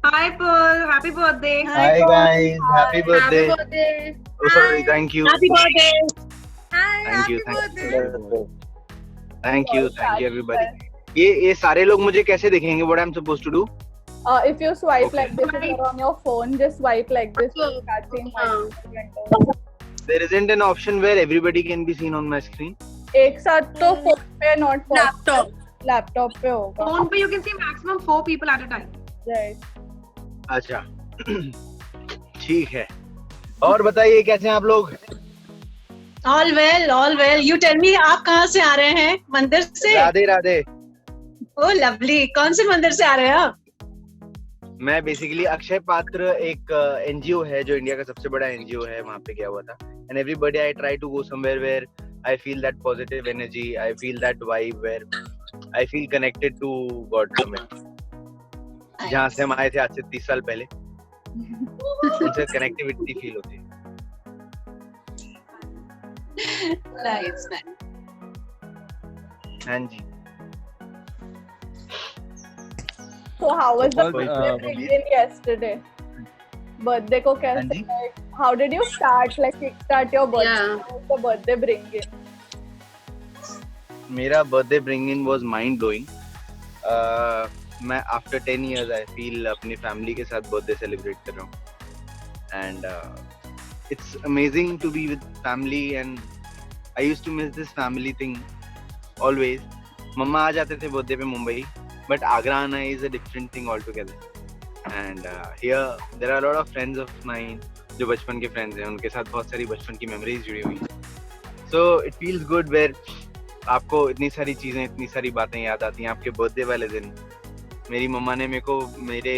Hi Paul, happy birthday. Hi guys, happy birthday. Happy birthday. Oh sorry, thank you. Happy birthday. Hi, Thank you, happy thank birthday. you. Thank you everybody. ये सारे लोग मुझे कैसे देखेंगे? What I'm supposed to do? If you swipe Okay. like this, if you're on your phone, just swipe like this. So, to start seeing my हाँ. window. There isn't an option where everybody can be seen on my screen. एक साथ तो phone पे not Laptop. laptop पे होगा. Phone पे you can see maximum 4 people at a time. Right. अच्छा ठीक है. और बताइए कैसे हैं आप लोग? All well, all well. You tell me, आप कहाँ से आ रहे हैं? मंदिर से? राधे राधे. Oh, lovely. कौन से मंदिर से आ रहे हैं आप? मैं बेसिकली अक्षय पात्र एक एनजीओ है जो इंडिया का सबसे बड़ा एनजीओ है, वहाँ पे गया हुआ था. And everybody I try to go somewhere where I feel that positive energy, I feel that vibe where I feel connected to God somewhere. जहाँ से हम आए थे आज से 30 साल पहले, उनसे कनेक्टिविटी फील होती है. Nice, man. हाँ जी. So how was the Well, birthday bring-in yesterday? Birthday को कैसे? हाँ जी. Like, how did you start? Like kickstart your birthday? Yeah. How was the birthday bring-in? मेरा birthday bring in was mind blowing. मैं after 10 years I feel अपनी family के साथ birthday celebrate कर रहा हूँ. And it's amazing to be with family and I used to miss this family thing always. मम्मा आ जाते थे बर्थडे पे मुंबई, बट आगरा आना is a different thing all together. And here there are lot of friends of mine जो बचपन के friends हैं, उनके साथ बहुत सारी बचपन की मेमोरीज जुड़ी हुई हैं. So it feels good where आपको इतनी सारी चीजें, इतनी सारी बातें याद आती हैं. आपके बर्थडे वाले दिन मेरी मम्मा ने मेरे को मेरे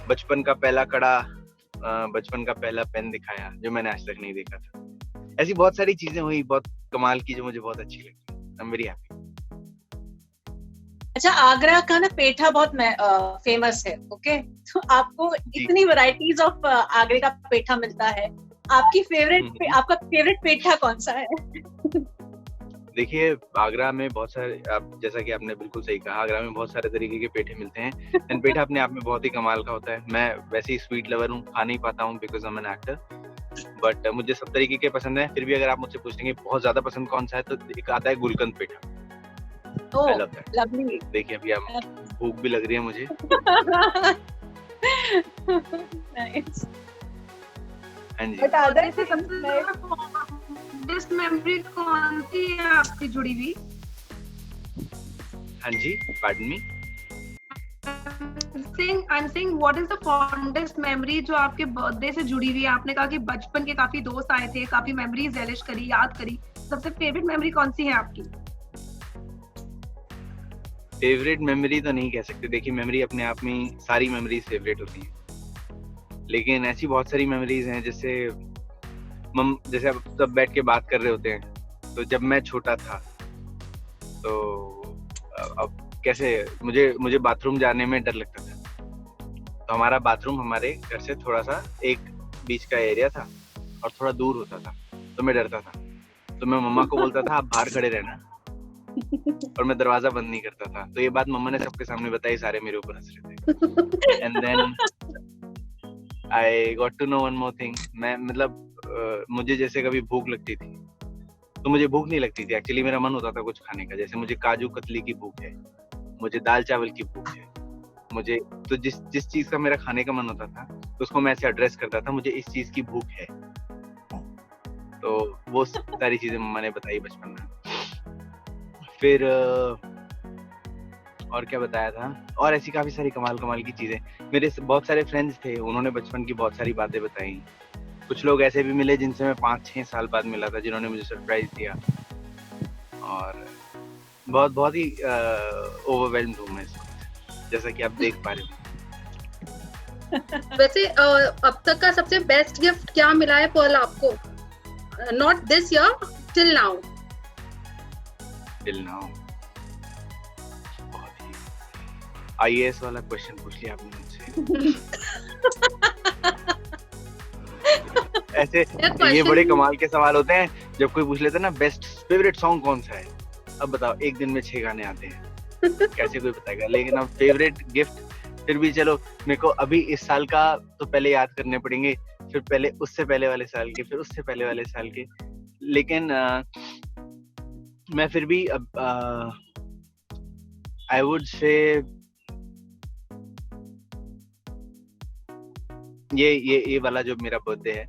बचपन का पहला कड़ा, बचपन का पहला पेन दिखाया जो मैंने आज तक नहीं देखा था. ऐसी बहुत सारी चीजें हुई बहुत कमाल की जो मुझे बहुत अच्छी लगी. I am very happy. अच्छा, आगरा का ना पेठा बहुत फेमस है. ओके, तो आपको इतनी वैरायटीज ऑफ आगरे का पेठा मिलता है. आपकी आपका फेवरेट पेठा कौन सा है? देखिए, आगरा में बहुत सारे, आप जैसा कि आपने बिल्कुल सही कहा, आगरा में बहुत सारे तरीके के पेठे मिलते हैं. एंड पेठा अपने आप में बहुत ही कमाल का होता है. मैं वैसे ही स्वीट लवर हूँ, खा नहीं पाता हूँ because I am an actor, but मुझे सब तरीके के पसंद है. फिर भी अगर आप मुझसे पूछेंगे बहुत ज्यादा पसंद कौन सा है, तो एक आता है गुलकंद पेठा. ओह, I love that. lovely. देखिए अभी आप, भूख भी लग रही है मुझे. Nice. हाँ जी. But other से सबसे fondest memory कौन सी है आपकी जुड़ी हुई? हाँ जी, pardon me. I'm saying what is the fondest memory जो आपके बर्थडे से जुड़ी हुई है? आपने कहा कि बचपन के काफी दोस्त आए थे, काफी मेमोरीज एलिश करी, याद करी. सबसे फेवरेट मेमोरी कौन सी है आपकी? फेवरेट मेमोरी तो नहीं कह सकते. देखिए, मेमोरी अपने आप में सारी मेमोरीज फेवरेट होती हैं, लेकिन ऐसी बहुत सारी मेमोरीज हैं जैसे जैसे अब सब बैठ के बात कर रहे होते हैं. तो जब मैं छोटा था तो अब कैसे मुझे बाथरूम जाने में डर लगता था. तो हमारा बाथरूम हमारे घर से थोड़ा सा एक बीच का एरिया था और थोड़ा दूर होता था, तो मैं डरता था. तो मैं मम्मा को बोलता था आप बाहर खड़े रहना, और मैं दरवाजा बंद नहीं करता था. तो ये बात मम्मा ने सबके सामने बताई, सारे मेरे ऊपर हंस रहे थे. And then I got to know one more thing. मैं मतलब मुझे जैसे कभी भूख लगती थी तो मुझे भूख नहीं लगती थी एक्चुअली, मेरा मन होता था कुछ खाने का. जैसे मुझे काजू कतली की भूख है, मुझे दाल चावल की भूख है, मुझे तो जिस चीज का मेरा खाने का मन होता था तो उसको मैं ऐसे एड्रेस करता था, मुझे इस चीज की भूख है. तो वो सारी चीजें मम्मा ने बताई बचपन में. फिर और क्या बताया था, और ऐसी काफी सारी कमाल की चीजें. मेरे बहुत सारे फ्रेंड्स थे, उन्होंने बचपन की बहुत सारी बातें बताई. कुछ लोग ऐसे भी मिले जिनसे मैं 5-6 साल बाद मिला था, जिन्होंने मुझे सरप्राइज दिया. और बहुत ही ओवरवेल्म्ड हूँ मैं इस वक्त, जैसा कि आप देख पा रहे हो. वैसे अब तक का सबसे बेस्ट गिफ्ट क्या मिला है पॉल आपको? Not this year, till now. Till now बहुत ही आईएएस वाला क्वेश्चन पूछ लिया आपने मुझसे. ऐसे ये बड़े कमाल के सवाल होते हैं जब कोई पूछ लेता है ना, बेस्ट फेवरेट सॉन्ग कौन सा है. अब बताओ, एक दिन में 6 गाने आते हैं, कैसे कोई बताएगा. लेकिन अब फेवरेट गिफ्ट फिर भी चलो मेरे को अभी इस साल का तो पहले याद करने पड़ेंगे, फिर पहले उससे पहले वाले साल के, फिर उससे पहले वाले साल के। लेकिन मैं फिर भी अब आई वुड से ये वाला जो मेरा बर्थडे है,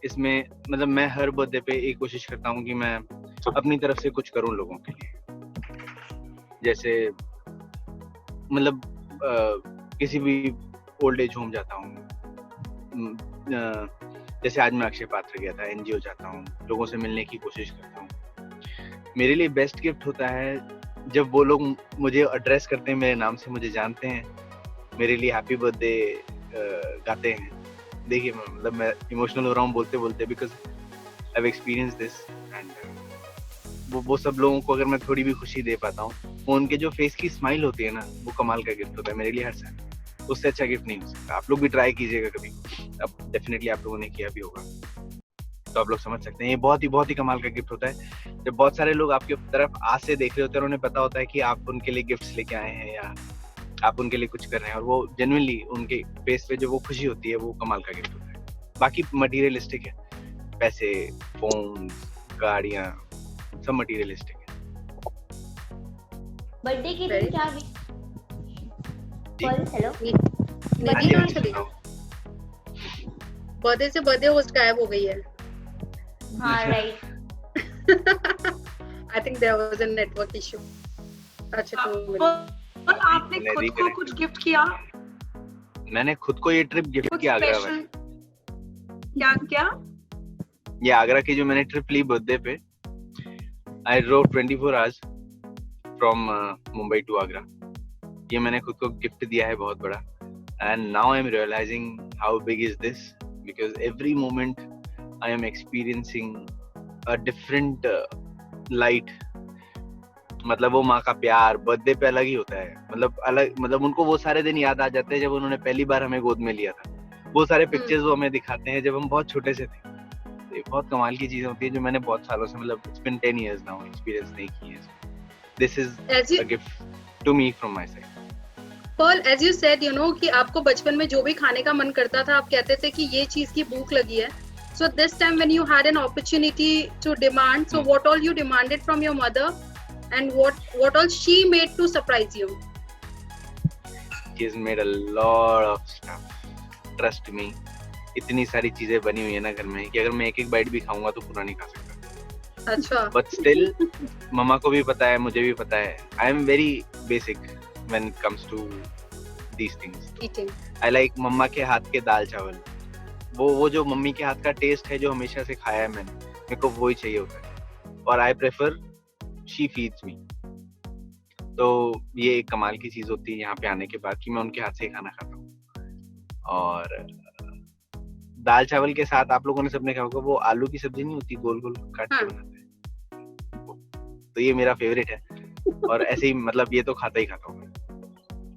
इसमें मतलब मैं हर बर्थडे पे एक कोशिश करता हूँ कि मैं अपनी तरफ से कुछ करूँ लोगों के लिए। जैसे मतलब किसी भी ओल्ड एज होम जाता हूँ, जैसे आज मैं अक्षय पात्र गया था, एनजीओ जाता हूँ, लोगों से मिलने की कोशिश करता हूँ। मेरे लिए बेस्ट गिफ्ट होता है जब वो लोग मुझे एड्रेस करते हैं, मेरे नाम से मुझे जानते हैं, मेरे लिए हैप्पी बर्थडे गाते हैं। देखिए मतलब मैं इमोशनल हो रहा हूँ बोलते बोलते, because I have experience this. And वो सब लोगों को अगर मैं थोड़ी भी खुशी दे पाता हूँ, वो उनके जो फेस की स्माइल होती है ना, वो कमाल का गिफ्ट होता है मेरे लिए हर साल। उससे अच्छा गिफ्ट नहीं हो सकता। आप लोग भी ट्राई कीजिएगा कभी, अब डेफिनेटली आप लोगों ने किया भी होगा तो आप लोग समझ सकते हैं। ये बहुत ही कमाल का गिफ्ट होता है जब बहुत सारे लोग आपकी तरफ आस से देख रहे होते हैं और उन्हें पता होता है कि आप उनके लिए गिफ्ट्स लेके आए हैं या आप उनके लिए कुछ कर रहे हैं, और वो जेन्युइनली उनके फेस पे जो वो खुशी होती है, वो कमाल का गिफ्ट होता है। बाकी मटीरियलिस्टिक है, पैसे, फोन, गाड़ियाँ, सब मटीरियलिस्टिक है। बर्थडे के दिन क्या हेलो नदी कहाँ चली गई? बर्थडे से बर्थडे होस्ट गायब हो गई है। हाँ right. I think there was a network issue. अच्छा तो और आपने खुद को कुछ गिफ्ट किया? मैंने खुद को ये ट्रिप गिफ्ट किया आगरा में। क्या? ये आगरा की जो मैंने ट्रिप ली बर्थडे पे, I drove 24 hours from Mumbai to Agra. ये मैंने खुद को गिफ्ट दिया है बहुत बड़ा। And now I am realising how big is this, because every moment I am experiencing a different light. मतलब वो माँ का प्यार बर्थडे पे अलग ही होता है, मतलब अलग, मतलब उनको वो सारे दिन याद आ जाते हैं जब उन्होंने पहली बार हमें गोद में लिया था। वो सारे पिक्चर्स वो हमें दिखाते हैं जब हम बहुत छोटे से थे। ये बहुत कमाल की चीजें होती है जो मैंने बहुत सालों से, मतलब it's been 10 years now, experience नहीं की है। This is a gift to me from my side. Pearl, as you said you know कि आपको बचपन में जो भी खाने का मन करता था, आप कहते थे कि ये चीज की भूख लगी है। So this time when you had an opportunity to demand, so what all you demanded from your mother and what all she made to surprise you? She has made a lot of stuff. Trust me. इतनी सारी चीजें बनी हुई है ना घर में कि अगर मैं एक बाइट भी खाऊंगा तो पूरा नहीं खा सकता। अच्छा। But still, मम्मा को भी पता है, मुझे भी पता है। I am very basic when it comes to these things. Eating. I like मम्मा के हाथ के दाल चावल। वो जो मम्मी के हाथ का टेस्ट है जो हमेशा से खाया है मैंने, मेरे को वही चाहिए होता है। और आई प्रेफर शी फीड्स मी। तो ये एक कमाल की चीज होती है यहाँ पे आने के बाद कि मैं उनके हाथ से खाना खाता हूँ। और दाल चावल के साथ आप लोगों ने सबने खाया होगा वो आलू की सब्जी नहीं होती, गोल गोल काट के बनाते हैं, तो ये मेरा फेवरेट है। और ऐसे ही मतलब ये तो खाता ही खाता हूँ।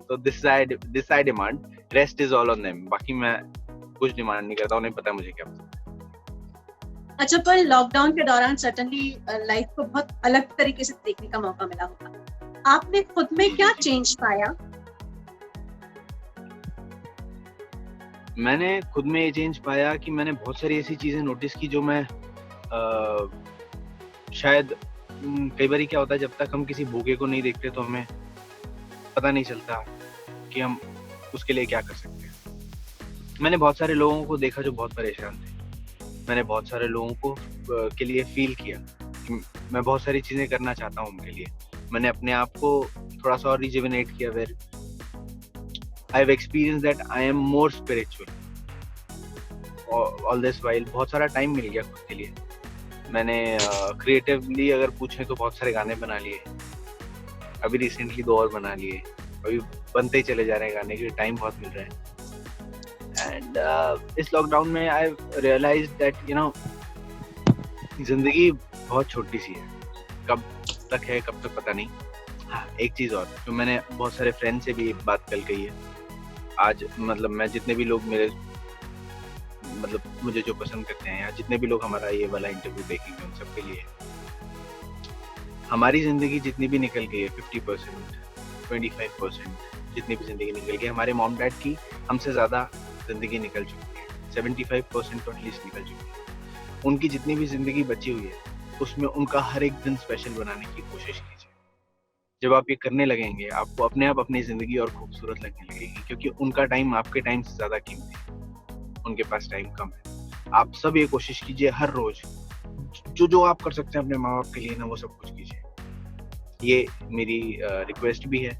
तो this I demand, rest is all on them. बाकी मैं कुछ डिमांड नहीं करता, उन्हें पता है मुझे क्या पसंद। अच्छा, पर लॉकडाउन के दौरान सर्टेनली लाइफ को बहुत अलग तरीके से देखने का मौका मिला होगा। आपने खुद में क्या चेंज पाया? मैंने खुद में ये चेंज पाया कि मैंने बहुत सारी ऐसी चीजें नोटिस की जो मैं शायद कई बार क्या होता है, जब तक हम किसी भूखे को नहीं देखते तो हमें पता नहीं चलता कि हम उसके लिए क्या कर सकते हैं। मैंने बहुत सारे लोगों को देखा जो बहुत परेशान थे। मैंने बहुत सारे लोगों को के लिए फील किया कि मैं बहुत सारी चीजें करना चाहता हूँ उनके लिए। मैंने अपने आप को थोड़ा सा और रिजुविनेट किया, where I have experience that I am more spiritual. All this while बहुत सारा टाइम मिल गया खुद के लिए। मैंने क्रिएटिवली अगर पूछे तो बहुत सारे गाने बना लिए, अभी रिसेंटली 2 और बना लिए, अभी बनते ही चले जा रहे हैं गाने के, टाइम बहुत मिल रहा है। एंड इस लॉकडाउन में आई रियलाइज्ड दैट यू नो जिंदगी बहुत छोटी सी है, कब तक है कब तक पता नहीं। हाँ, एक चीज और जो मैंने बहुत सारे फ्रेंड से भी एक बात कल कही है आज, मतलब मैं जितने भी लोग मेरे मतलब मुझे जो पसंद करते हैं या जितने भी लोग हमारा ये वाला इंटरव्यू देखेंगे उन सबके लिए, हमारी जिंदगी जितनी भी निकल गई है 50%, 25%, जितनी भी जिंदगी निकल गई, हमारे मॉम डैड की हमसे ज्यादा जिंदगी निकल चुकी है, 75% तो एटलीस्ट निकल चुकी है। उनकी जितनी भी जिंदगी बची हुई है उसमें उनका हर एक दिन स्पेशल बनाने की कोशिश कीजिए। जब आप ये करने लगेंगे आपको अपने आप अपनी जिंदगी और खूबसूरत लगने लगेगी, क्योंकि उनका टाइम आपके टाइम से ज्यादा कीमती है, उनके पास टाइम कम है। आप सब ये कोशिश कीजिए हर रोज जो आप कर सकते हैं अपने माँ बाप के लिए ना, वो सब कुछ कीजिए। ये मेरी रिक्वेस्ट भी है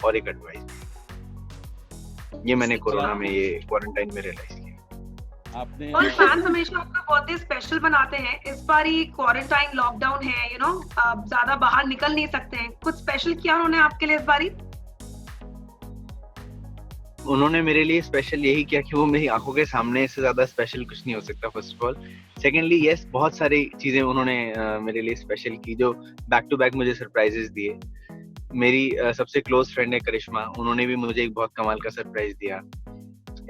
और एक एडवाइस भी। ये मैंने कोरोना में, ये क्वारंटाइन में रियलाइज किया। आपने और फैंस हमेशा आपका बर्थडे स्पेशल बनाते हैं, इस बार ही क्वारंटाइन लॉकडाउन है, आप ज्यादा बाहर निकल नहीं सकते हैं, कुछ स्पेशल किया उन्होंने आपके लिए इस बारी? उन्होंने मेरे लिए स्पेशल यही किया कि वो मेरी आंखों के सामने, से ज्यादा स्पेशल कुछ नहीं हो सकता first of all. Secondly yes, बहुत सारी चीजें उन्होंने मेरे लिए स्पेशल की, जो बैक टू बैक मुझे सरप्राइजेस दिए। मेरी सबसे क्लोज फ्रेंड है करिश्मा, उन्होंने भी मुझे एक बहुत कमाल का सरप्राइज दिया।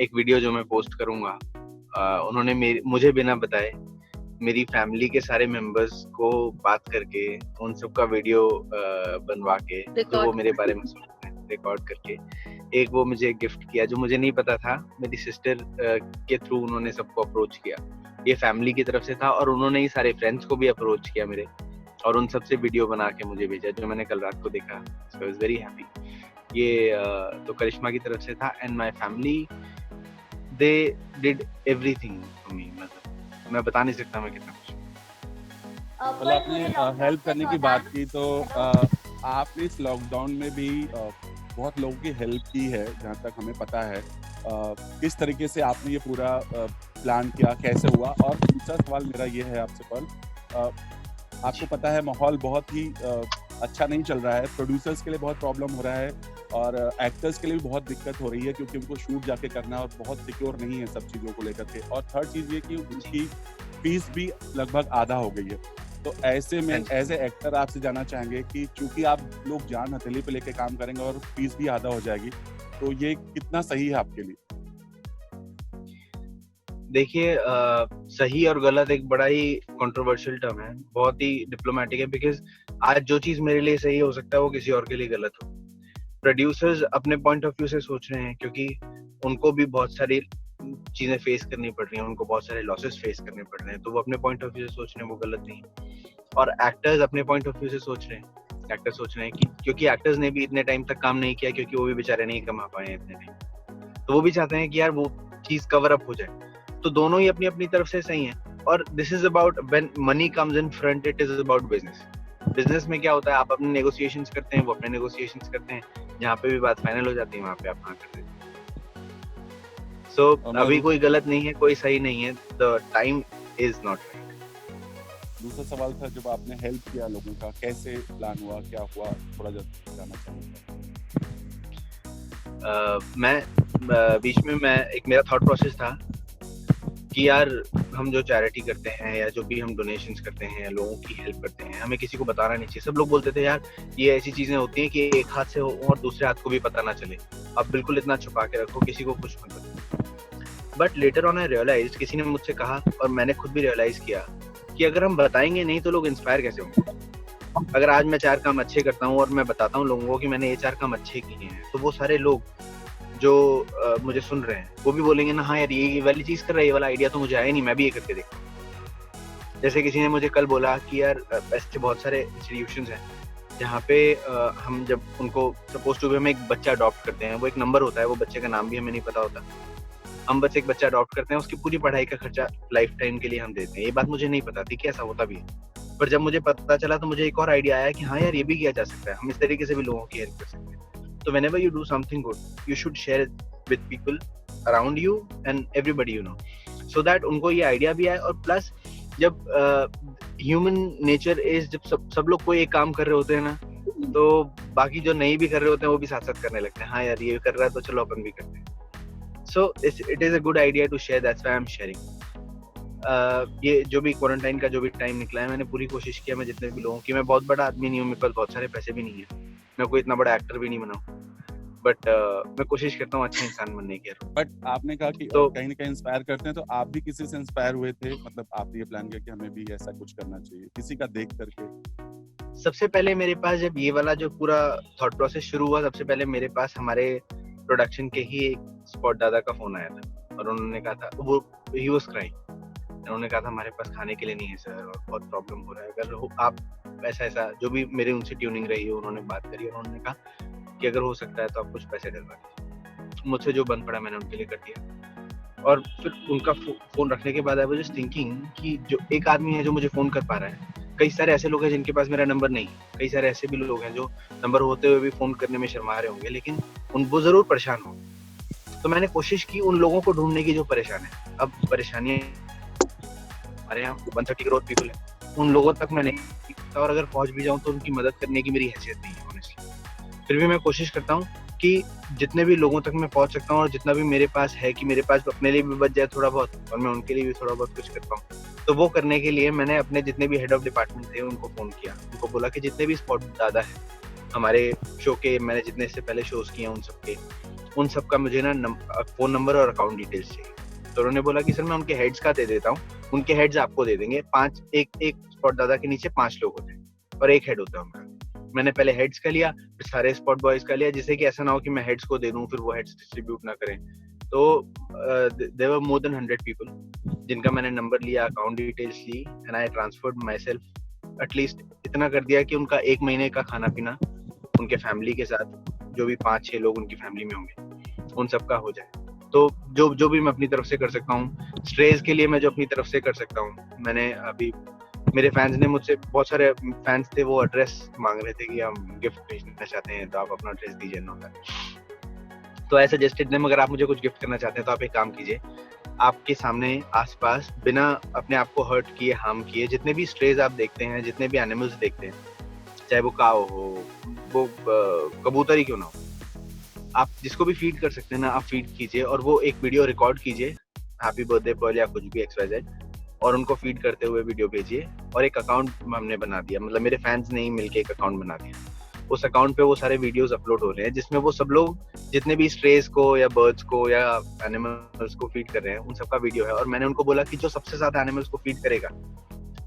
एक वीडियो जो मैं पोस्ट करूंगा, उन्होंने मुझे बिना बताए मेरी फैमिली के सारे मेंबर्स को बात करके उन सबका वीडियो बनवा के, जो वो मेरे बारे में रिकॉर्ड करके एक वो मुझे गिफ्ट किया, जो मुझे नहीं पता था। मेरी सिस्टर के थ्रू उन्होंने सबको अप्रोच किया, ये फैमिली की तरफ से था, और उन्होंने ही सारे फ्रेंड्स को भी अप्रोच किया मेरे, और उन सबसे वीडियो बना के मुझे भेजा, जो मैंने कल रात को देखा। सो आई वाज वेरी हैप्पी। ये तो करिश्मा की तरफ से था। And my family, they did everything for me. मतलब मैं बता नहीं सकता मैं कितना खुश हूं। मतलब आपने हेल्प करने की बात की, तो आपने इस लॉकडाउन में भी बहुत लोगों की हेल्प की है, जहाँ तक हमें पता है। किस तरीके से आपने ये पूरा प्लान किया, कैसे हुआ? और दूसरा सवाल मेरा ये है आपसे पल, आपको पता है माहौल बहुत ही अच्छा नहीं चल रहा है, प्रोड्यूसर्स के लिए बहुत प्रॉब्लम हो रहा है, और एक्टर्स के लिए भी बहुत दिक्कत हो रही है, क्योंकि उनको शूट जाके करना है और बहुत सिक्योर नहीं है सब चीज़ों को लेकर के। और थर्ड चीज़ ये कि उनकी फीस भी लगभग आधा हो गई है। तो ऐसे में एज ए एक्टर आपसे जानना चाहेंगे कि चूंकि आप लोग जान हथेली पे लेके काम करेंगे और फीस भी आधा हो जाएगी, तो ये कितना सही है आपके लिए? देखिए, सही और गलत एक बड़ा ही कंट्रोवर्शियल टर्म है, बहुत ही डिप्लोमेटिक है, बिकॉज आज जो चीज मेरे लिए सही हो सकता है वो किसी और के लिए गलत हो। प्रोड्यूसर्स अपने पॉइंट ऑफ व्यू से सोच रहे हैं, क्योंकि उनको भी बहुत सारी चीजें फेस करनी पड़ रही हैं, उनको बहुत सारे लॉसेस फेस करने पड़ रहे हैं, तो वो अपने पॉइंट ऑफ व्यू से सोच रहे हैं, वो गलत नहीं। और एक्टर्स अपने पॉइंट ऑफ व्यू से सोच रहे हैं, एक्टर्स सोच रहे हैं कि क्योंकि एक्टर्स ने भी इतने टाइम तक काम नहीं किया, क्योंकि वो भी बेचारे नहीं कमा पाए हैं इतने टाइम, तो वो भी चाहते हैं कि यार वो चीज कवर अप हो जाए। तो दोनों ही अपनी अपनी तरफ से सही हैं। और this is about when money comes in front, it is about business. Business में क्या होता है, आप अपने नेगोशिएशंस करते हैं, वो अपने नेगोशिएशंस करते हैं, जहाँ पे भी बात फाइनल हो जाती है वहाँ पे आप हाँ कर देते हैं। सो अभी कोई गलत नहीं है, कोई सही नहीं है, the time is not right. दूसरा सवाल था, जब आपने हेल्प किया लोगों का, कैसे प्लान हुआ, क्या हुआ, थोड़ा जानना चाहूँगा। मैं बीच में एक मेरा थॉट प्रोसेस था कि यार हम जो चैरिटी करते हैं या जो भी हम डोनेशंस करते हैं, लोगों की हेल्प करते हैं, हमें किसी को बताना नहीं चाहिए। सब लोग बोलते थे यार ये ऐसी चीजें होती हैं कि एक हाथ से हो और दूसरे हाथ को भी पता ना चले, अब बिल्कुल इतना छुपा के रखो, किसी को कुछ मत बताओ। But later on I realised, किसी ने मुझसे कहा और मैंने खुद भी रियलाइज किया कि अगर हम बताएंगे नहीं तो लोग इंस्पायर कैसे होंगे। अगर आज मैं 4 काम अच्छे करता हूँ और मैं बताता हूँ लोगों को कि मैंने ये 4 काम अच्छे किए हैं, तो वो सारे लोग जो मुझे सुन रहे हैं वो भी बोलेंगे ना हाँ यार ये वाली चीज कर रहा है, ये वाला आइडिया तो मुझे आया नहीं, मैं भी ये करके देखूं। जैसे किसी ने मुझे कल बोला कि यार ऐसे बहुत सारे इंस्टीट्यूशंस हैं जहाँ पे हम जब उनको सपोज टू भी हम एक बच्चा अडॉप्ट करते हैं, वो एक नंबर होता है, वो बच्चे का नाम भी हमें नहीं पता होता, हम बस एक बच्चा अडॉप्ट करते हैं, उसकी पूरी पढ़ाई का खर्चा लाइफ टाइम के लिए हम देते हैं। ये बात मुझे नहीं पता थी कि ऐसा होता भी है, पर जब मुझे पता चला तो मुझे एक और आइडिया आया कि हाँ यार ये भी किया जा सकता है, हम इस तरीके से भी लोगों की हेल्प कर सकते हैं। तो whenever you do something good, you should share it with people around you and everybody you know, so that उनको ये आइडिया भी आए। और प्लस जब ह्यूमन नेचर इज, जब सब लोग कोई एक काम कर रहे होते हैं ना, तो बाकी जो नहीं भी कर रहे होते हैं वो भी साथ साथ करने लगते हैं, हाँ यार ये कर रहा है तो चलो अपन भी करते हैं। So it is a good idea to share, that's why I am sharing. ये जो भी क्वारंटाइन का जो भी टाइम निकला है, मैंने पूरी कोशिश किया, मैं जितने भी लोगों की, मैं बहुत बड़ा आदमी नहीं हूँ, मेरे पास बहुत सारे पैसे भी नहीं है, मैं कोई इतना बड़ा एक्टर भी नहीं बना, बट मैं कोशिश करता हूँ अच्छा इंसान बनने की। बट आपने कहा कि तो कहीं ना कहीं इंस्पायर करते हैं, तो आप भी किसी से इंस्पायर हुए थे? मतलब आपने ये प्लान किया कि हमें भी ऐसा कुछ करना चाहिए, किसी का देख करके? सबसे पहले मेरे पास जब ये वाला जो पूरा थॉट प्रोसेस शुरू हुआ, सबसे पहले मेरे पास हमारे प्रोडक्शन के ही एक स्पॉट दादा का फोन आया था और उन्होंने कहा था, वो ही वाज क्राइंग, उन्होंने कहा था हमारे पास खाने के लिए नहीं है सर और बहुत प्रॉब्लम हो रहा है, अगर आप ऐसा जो भी मेरे उनसे ट्यूनिंग रही है उन्होंने बात करी और उन्होंने कहा कि अगर हो सकता है तो आप कुछ पैसे डलवा दीजिए। मुझसे जो बन पड़ा मैंने उनके लिए कर दिया। और फिर उनका फोन रखने के बाद आई वाज जस्ट थिंकिंग कि जो एक आदमी है जो मुझे फोन कर पा रहा है, कई सारे ऐसे लोग हैं जिनके पास मेरा नंबर नहीं, कई सारे ऐसे भी लोग हैं जो नंबर होते हुए भी फोन करने में शर्मा रहे होंगे, लेकिन वो जरूर परेशान होंगे। तो मैंने कोशिश की उन लोगों को ढूंढने की जो परेशान है। अब परेशानियां हमारे यहाँ 130 करोड़ पीपल है, उन लोगों तक मैं नहीं पहुंचता और अगर पहुंच भी जाऊं तो उनकी मदद करने की मेरी हैसियत नहीं है ऑनेस्टली। फिर भी मैं कोशिश करता हूँ कि जितने भी लोगों तक मैं पहुंच सकता हूँ और जितना भी मेरे पास है कि मेरे पास अपने लिए भी बच जाए थोड़ा बहुत और मैं उनके लिए भी थोड़ा बहुत कुछ कर पाऊँ। तो वो करने के लिए मैंने अपने जितने भी हेड ऑफ डिपार्टमेंट थे उनको फोन किया, उनको बोला कि जितने भी स्पॉट दादा है हमारे शो के, मैंने जितने से पहले शोज किए उन सब का मुझे ना फोन नंबर और अकाउंट डिटेल्स चाहिए। तो उन्होंने बोला कि सर मैं उनके हेड्स का दे देता हूँ, उनके हेड्स आपको दे देंगे। एक स्पॉट दादा के नीचे 5 लोग होते हैं और एक हेड होता है उनका। मैंने पहले हेड्स का लिया, फिर सारे स्पॉट बॉयज का लिया, जिससे कि ऐसा ना हो कि मैं हेड्स को दे दूं फिर वो हेड्स डिस्ट्रीब्यूट ना करें। तो there were more than 100 people जिनका मैंने नंबर लिया, अकाउंट डिटेल्स ली and I transferred myself. At least इतना कर दिया कि उनका 1 महीने का खाना पीना उनके फैमिली के साथ, जो भी 5-6 लोग उनकी फैमिली में होंगे, उन सबका हो जाए। तो जो भी मैं अपनी तरफ से कर सकता हूँ, स्ट्रेस के लिए मैं जो अपनी तरफ से कर सकता हूँ, मैंने अभी मेरे फैंस ने मुझसे, बहुत सारे फैंस थे वो एड्रेस मांग रहे थे कि हम गिफ्ट भेजना चाहते हैं तो आप अपना एड्रेस दीजिए ना। तो आई सजेस्टेड देम अगर आप मुझे कुछ गिफ्ट करना चाहते हैं तो आप एक काम कीजिए, आपके सामने आसपास बिना अपने आप को हर्ट किए, हार्म किए, जितने भी स्ट्रेज आप देखते हैं, जितने भी एनिमल्स देखते हैं, चाहे वो काऊ हो, वो कबूतर ही क्यों ना हो, आप जिसको भी फीड कर सकते हैं ना, आप फीड कीजिए और वो एक वीडियो रिकॉर्ड कीजिए, हैप्पी बर्थडे पर्ल या कुछ भी XYZ, और उनको फीड करते हुए वीडियो भेजिए। और एक अकाउंट हमने बना दिया, मतलब मेरे फैंस ने ही मिलके एक अकाउंट बना दिया। उस अकाउंट पे वो सारे वीडियोस अपलोड हो रहे हैं जिसमें वो सब लोग जितने भी स्ट्रेस को या बर्ड्स को या एनिमल्स को फीड कर रहे हैं उन सबका वीडियो है। और मैंने उनको बोला कि जो सबसे ज्यादा एनिमल्स को फीड करेगा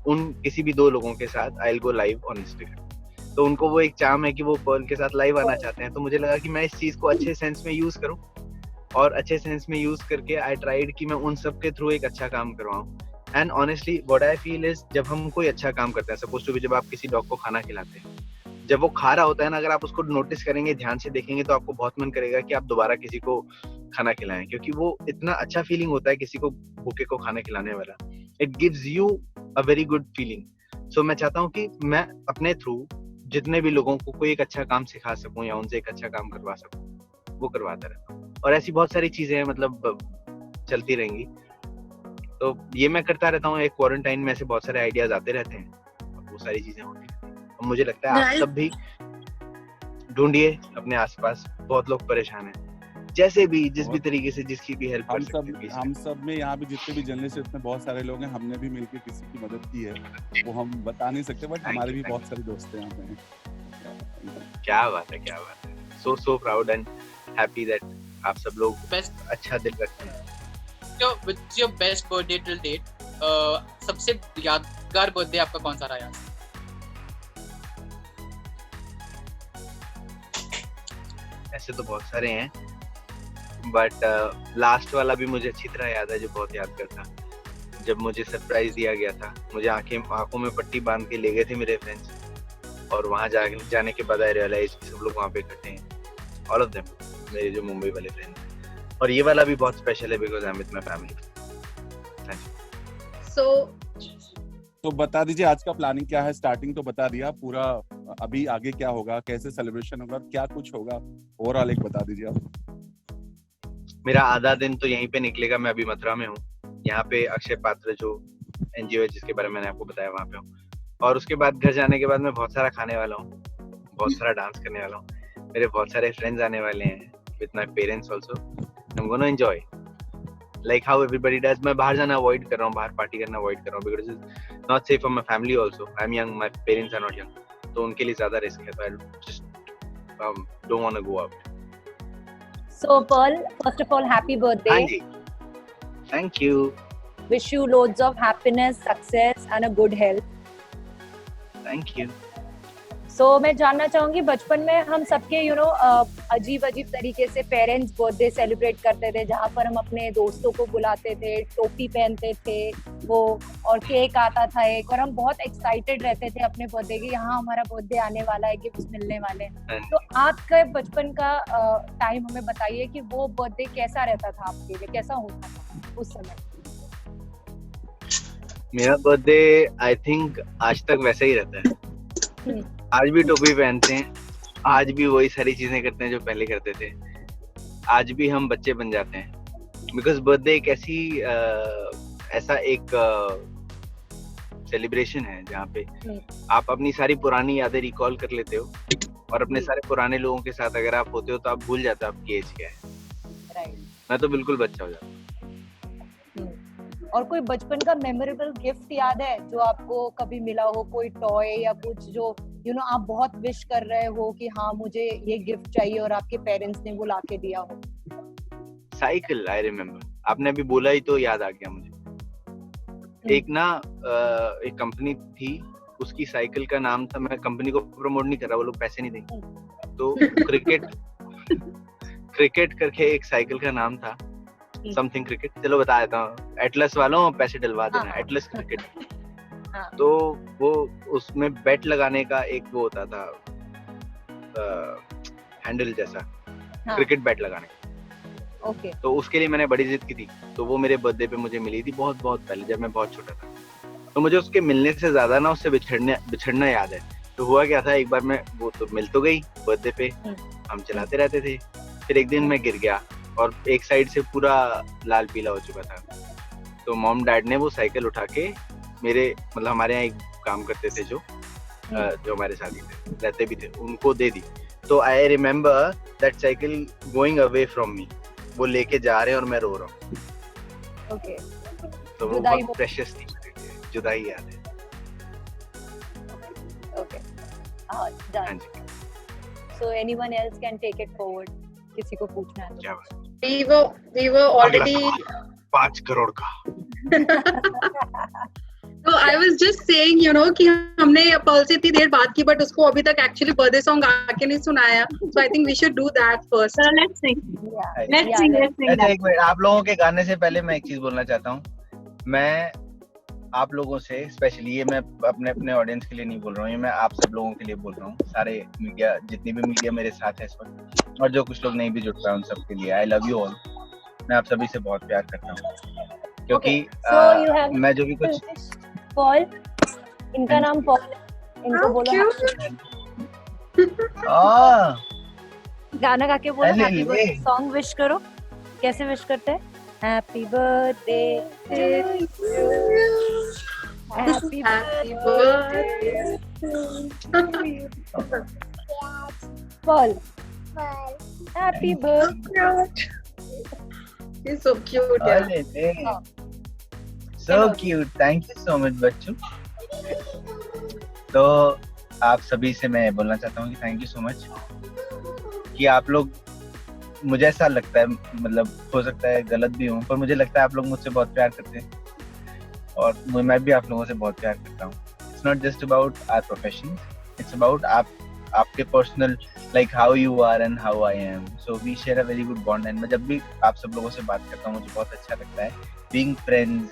उन किसी भी 2 लोगों के साथ I will go live on Instagram. तो उनको वो एक चाम है कि वो पर्ल के साथ लाइव आना चाहते हैं, तो मुझे लगा कि मैं इस चीज को अच्छे सेंस में यूज करूं और अच्छे सेंस में यूज करके आई ट्राइड कि मैं उन सब के थ्रू एक अच्छा काम करवाऊं। And honestly what I feel is, जब हम कोई अच्छा काम करते हैं, सपोज टू बी जब आप किसी डॉग को खाना खिलाते हैं, जब वो खा रहा होता है ना, अगर आप उसको नोटिस करेंगे, ध्यान से देखेंगे, तो आपको बहुत मन करेगा कि आप दोबारा किसी को खाना खिलाएं, क्योंकि वो इतना अच्छा फीलिंग होता है किसी को भूखे को खाना खिलाने वाला। It gives you a very good feeling. So मैं चाहता हूँ कि मैं अपने थ्रू जितने भी लोगों को कोई एक अच्छा काम सिखा सकूं या उनसे एक अच्छा काम करवा सकूं, वो करवाता रहता हूँ। और ऐसी बहुत सारी चीजें हैं, मतलब चलती रहेंगी। तो ये मैं करता रहता हूँ। एक क्वारंटाइन में ऐसे बहुत सारे आइडियाज आते रहते हैं और वो सारी चीजें होती हैं। और मुझे लगता है आप सब भी ढूंढिए अपने आसपास, बहुत लोग परेशान हैं, जैसे भी जिस भी तरीके से जिसकी भी हेल्प कर सकते हैं। हम सब में यहाँ पे जितने भी जर्नलिस्ट में बहुत सारे लोग हैं, हमने भी मिलकर किसी की मदद की है, वो हम बता नहीं सकते, बट हमारे भी बहुत सारे दोस्त हैं यहाँ पे। क्या बात है, क्या बात है। So proud and happy that आप सब लोग अच्छा दिल रखते हैं। What's your best birthday till date? सबसे यादगार बर्थडे आपका कौन सा रहा? ऐसे तो बहुत सारे हैं, बट लास्ट वाला भी मुझे अच्छी तरह याद है, जो बहुत यादगार था। जब मुझे सरप्राइज दिया गया था, मुझे आंखों में पट्टी बांध के ले गए थे मेरे फ्रेंड्स, और वहाँ जाने के बाद आई रियलाइज कि सब लोग वहाँ पे इकट्ठे हैं, ऑल ऑफ देम, मेरे जो मुंबई वाले फ्रेंड्स। और ये वाला भी बहुत स्पेशल है because I am with my family. तो बता दीजिए आज का प्लानिंग क्या है? स्टार्टिंग तो बता दिया, पूरा अभी आगे क्या होगा, कैसे सेलिब्रेशन होगा, क्या कुछ होगा, ओवरऑल एक बता दीजिए आप। मेरा आधा दिन तो यहीं पे निकलेगा। मैं अभी मथुरा में हूँ, यहाँ पे अक्षय पात्र जो NGO है जिसके बारे में मैंने आपको बताया, वहाँ पे हूँ। और उसके बाद घर जाने के बाद मैं बहुत सारा खाने वाला हूँ, बहुत सारा डांस करने वाला हूँ, मेरे बहुत सारे फ्रेंड्स आने वाले हैं, with my parents also. I'm gonna enjoy like how everybody does. मैं बाहर जाना अवॉइड कर रहा हूँ, बाहर पार्टी करना अवॉइड कर रहा हूँ because it's not safe for my family also. I'm young, my parents are not young, तो उनके लिए ज़्यादा रिस्क है, तो I just don't want to go out. So Pearl, first of all, happy birthday. हाँ जी, thank you. Wish you loads of happiness, success and a good health. Thank you. सो मैं जानना चाहूंगी, बचपन में हम सबके अजीब अजीब तरीके से पेरेंट्स बर्थडे सेलिब्रेट करते थे, जहाँ पर हम अपने दोस्तों को बुलाते थे, टोपी पहनते थे वो, और केक आता था एक, और हम बहुत एक्साइटेड रहते थे अपने बर्थडे के, यहाँ हमारा बर्थडे आने वाला है, गिफ्ट्स मिलने वाले हैं। तो आपका बचपन का टाइम हमें बताइए कि वो बर्थडे कैसा रहता था आपके लिए, कैसा होता था उस समय? मेरा बर्थडे आई थिंक आज तक वैसा ही रहता है। आज भी टोपी पहनते हैं, आज भी वही सारी चीजें करते हैं जो पहले करते थे, आज भी हम बच्चे बन जाते हैं। बिकॉज बर्थडे एक ऐसा एक सेलिब्रेशन है जहाँ पे आप अपनी सारी पुरानी यादें रिकॉल कर लेते हो, और अपने सारे पुराने लोगों के साथ अगर आप होते हो तो आप भूल जाते हो आपकी एज क्या है। मैं तो बिल्कुल बच्चा हो जाता हूँ। और कोई बचपन का मेमोरेबल गिफ्ट याद है जो आपको कभी मिला हो, कोई टॉय या कुछ जो आप बहुत विश कर रहे हो कि हाँ मुझे ये गिफ्ट चाहिए, और आपके पेरेंट्स ने वो लाके दिया हो? Cycle, I remember. आपने अभी बोला ही तो याद आ गया मुझे। एक एक कंपनी थी, उसकी साइकिल का नाम था, मैं कंपनी को प्रमोट नहीं कर रहा, वो लोग पैसे नहीं देंगे, तो क्रिकेट करके एक साइकिल का नाम था, समथिंग क्रिकेट, चलो बता देता हूँ, एटलस वालों पैसे डलवा देना, एटलस क्रिकेट। तो वो उसमें बैट लगाने का एक वो होता था, हैंडल जैसा, क्रिकेट बैट लगाने का। ओके। तो उसके लिए मैंने बड़ी जिद की थी, तो वो मेरे बर्थडे पे मुझे मिली थी बहुत पहले, जब मैं बहुत छोटा था। तो मुझे उसके मिलने से ज्यादा ना उससे बिछड़ना याद है। तो हुआ क्या था, एक बार मैं वो तो मिल तो गई बर्थडे पे, हम चलाते रहते थे, फिर एक दिन मैं गिर गया और एक साइड से पूरा लाल पीला हो चुका था। तो मॉम डैड ने वो साइकिल उठा के मेरे, मतलब हमारे यहाँ एक काम करते थे जो हमारे साथी थे, रहते भी थे, उनको दे दी। तो I remember that cycle going away from me, वो लेके जा रहे हैं और मैं रो रहा हूँ। ओके। तो वो बहुत प्रेशियस थी, जुदाई याद है। ओके। हाँ जी। So anyone else can take it forward, किसी को पूछना है क्या तो? We were already 5 करोड़ का। तो I was just saying, कि हमने पर्ल से इतनी देर बात की, बट उसको अभी तक एक्चुअली बर्थडे सॉन्ग आके नहीं सुनाया, so I think we should do that first. So let's sing. Let's sing. अच्छा एक मिनट, आप लोगों के गाने से पहले मैं एक चीज बोलना चाहता हूँ। मैं आप लोगों से स्पेशली, ये मैं अपने ऑडियंस के लिए नहीं बोल रहा हूँ, ये मैं आप सब लोगों के लिए बोल रहा हूँ, सारे मीडिया, जितनी भी मीडिया मेरे साथ है इस वक्त, और जो कुछ लोग नहीं भी जुड़ पाए उन सब के लिए, आई लव यू ऑल। मैं आप सभी से बहुत प्यार करता हूँ, क्योंकि मैं जो भी कुछ पॉल, इनका नाम पॉल है, इनको बोलो गाना गा के बोलो हैप्पी बर्थडे, सॉन्ग विश करो। कैसे विश करते हैं? Happy birthday happy birthday Paul, happy birthday. He's so cute, yeah. So cute. Thank you so much बच्चों। तो आप सभी से मैं बोलना चाहता हूँ कि थैंक यू सो मच कि आप लोग, मुझे ऐसा लगता है, मतलब हो सकता है गलत भी हूँ, पर मुझे लगता है आप लोग मुझसे बहुत प्यार करते हैं, और मैं भी आप लोगों से बहुत प्यार करता हूँ। It's not just about our profession, it's about आपके personal, like how you are and how I am, so we share a very good bond। and मैं जब भी आप सब लोगों से बात करता हूँ मुझे बहुत अच्छा लगता है, being friends,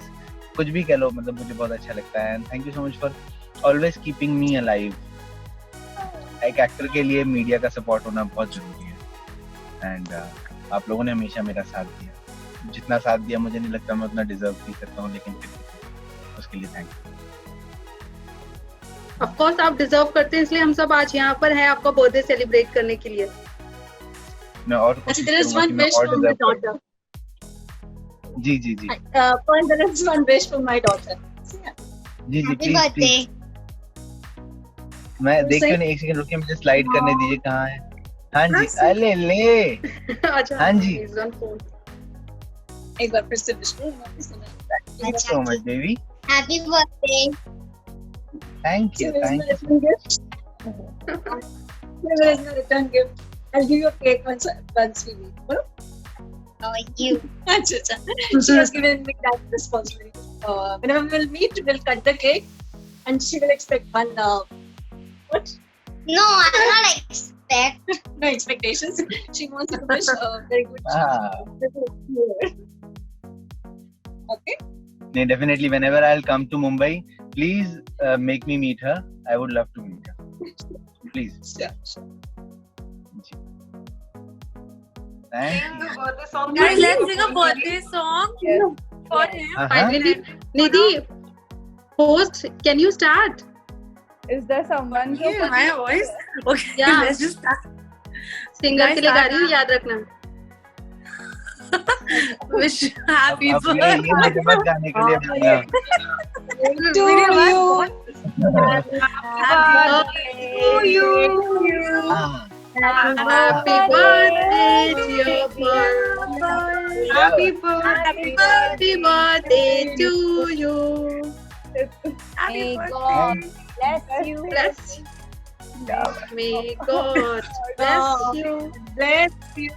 कुछ भी कह लो, मतलब मुझे बहुत अच्छा लगता है। and thank you so much for always keeping me alive। एक एक्टर के लिए मीडिया का सपोर्ट होना बहुत जरूरी है, एंड आप लोगों ने हमेशा मेरा साथ दिया, जितना साथ दिया मुझे नहीं लगता मैं उतना डिजर्व भी करता हूँ, लेकिन फिर उसके लिए थैंक यू। Of course आप डिजर्व करते हैं, इसलिए हम सब आज यहाँ पर हैं आपका बर्थडे सेलिब्रेट करने के लिए। मैं और कोशिश करूंगा कि मैं और डिजर्व करूं। जी जी जी। Paul, there is one wish from my daughter. जी जी प्लीज। मैं देखिए ना, एक सेकंड रुकिए, मुझे स्लाइड करने दीजिए, कहाँ है? हाँ जी, अले ले। हाँ जी। एक बार फिर से विश करो। Thank you so much baby। Happy birthday। Thank you, thank you। There is no return gift. I'll give you a cake once we meet. Oh, you। अच्छा। She has given me that responsibility. Whenever we will meet, we'll cut the cake, and she will expect one what? No, I do not expect. No expectations. She wants to wish a very good Ah. Okay. नहीं, definitely whenever I'll come to Mumbai, please make me meet her. I would love to meet her. Please. Sure. Thank Sing you. the birthday song. Guys, let's sing a birthday song for him. Finally, Nidhi, host, can you start? Is there someone who Yeah, my voice. Okay, Yeah. let's just start. Singer Guys, के लिए गा start रही हूँ, याद रखना. Wish happy अब ये मुझे मत गाने के लिए बोलना। To you. To you. हाँ, Happy birthday, dear birthday. Happy birthday. Happy birthday to you. May God bless you. Bless you. May God bless you. Bless you.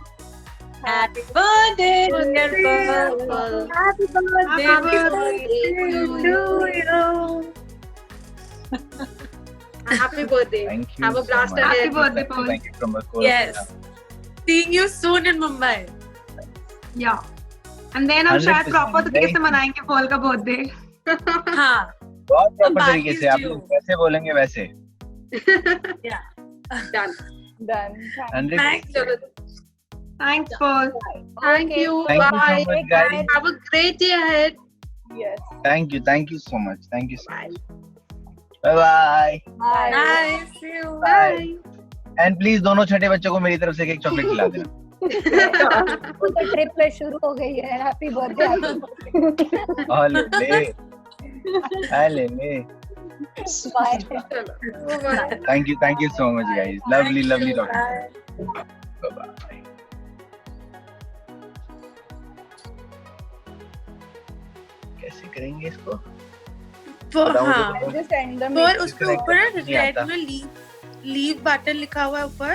Happy birthday, dear Purple. Happy birthday to you. Happy birthday. thank you. Have a so blast much. ahead. Happy birthday, Paul. Thank you from the core. Yes. Seeing you soon in Mumbai. Yeah. And then हम शायद 100% proper तरीके से नहीं। मनाएंगे Paul का birthday. हाँ. बहुत proper बाकी तरीके से आप due. लोग कैसे बोलेंगे वैसे। Done. done? 100%. Thanks. Thanks, Paul. Thank you. Thank you Bye. so much, guys. Have a great day ahead. Yes. Thank you so much. Thank you so Bye. much. Bye. Bye. Bye. See you. Bye. And please दोनों छोटे बच्चों को मेरी तरफ से एक chocolate खिला देना। वो तो ट्रिप पे शुरू हो गई है. Happy birthday. और ले ले। Bye. Thank you so much, guys. Lovely talking. Bye. कैसे करेंगे इसको? बताओ हाँ. मुझे। Just end the और meeting. उसके ऊपर नहीं आता। रेड में लीव बटन लिखा हुआ है ऊपर.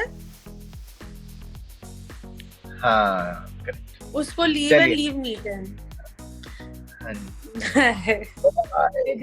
हाँ, correct. उसको लीव एंड चलिए। लीव मीट है. हाँ जी। Bye.